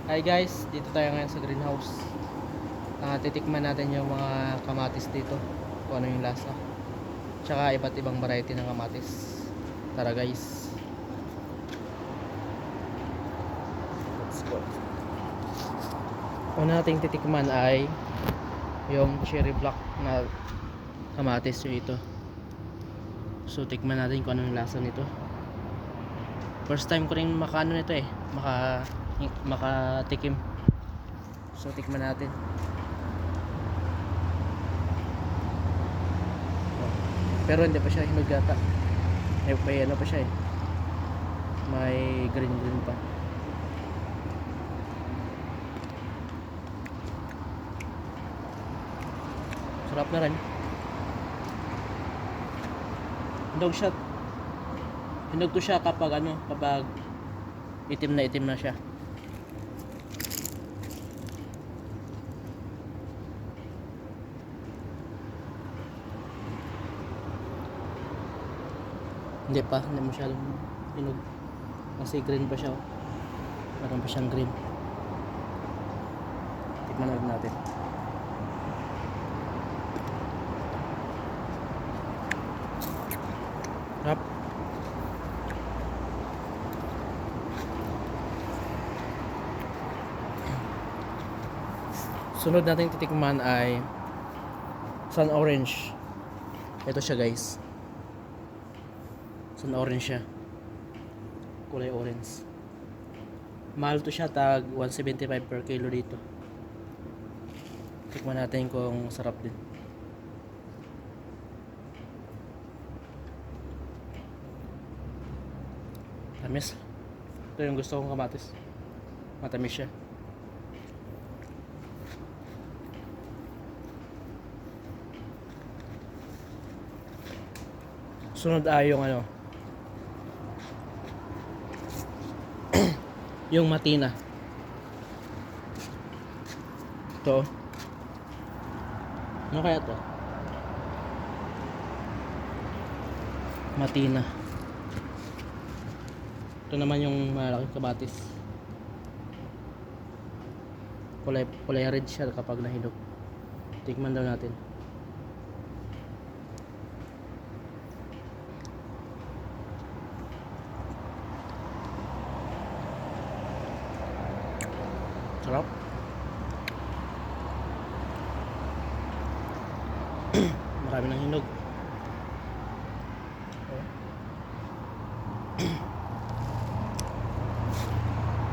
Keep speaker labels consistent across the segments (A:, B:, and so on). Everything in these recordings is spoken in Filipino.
A: Hi guys, dito tayo ngayon sa greenhouse. Titikman natin yung mga kamatis dito, kung ano yung lasa, tsaka iba't ibang variety ng kamatis. Tara guys, let's go. Una nating titikman ay yung cherry black na kamatis, yung ito. So tikman natin kung ano yung lasa nito. First time ko rin makaano nito makatikim. So tikman natin. Pero hindi pa siya hinog yata. May ano pa siya eh. May green pa. Sarap na rin. Hinog to siya kapag itim na siya. Hindi masyadong hinog. Kasi green pa siya. Meron pa siyang green. Tikman natin. Sarap. Sunod natin titikman ay sun orange. Ito siya guys. Sun orange siya. Kulay orange. Mahal to siya, tag 175 per kilo dito. Tikman natin kung sarap din. Tamis. Ito yung gusto kong kamatis. Matamis siya. Sunod ay yung yung matina. Ito. Ano kaya to? Matina. Ito naman yung malaking kabatis. Kulay red siya kapag nahinog. Tikman daw natin. Sarap. Marami ng hinog.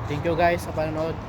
A: Thank you guys sa panonood.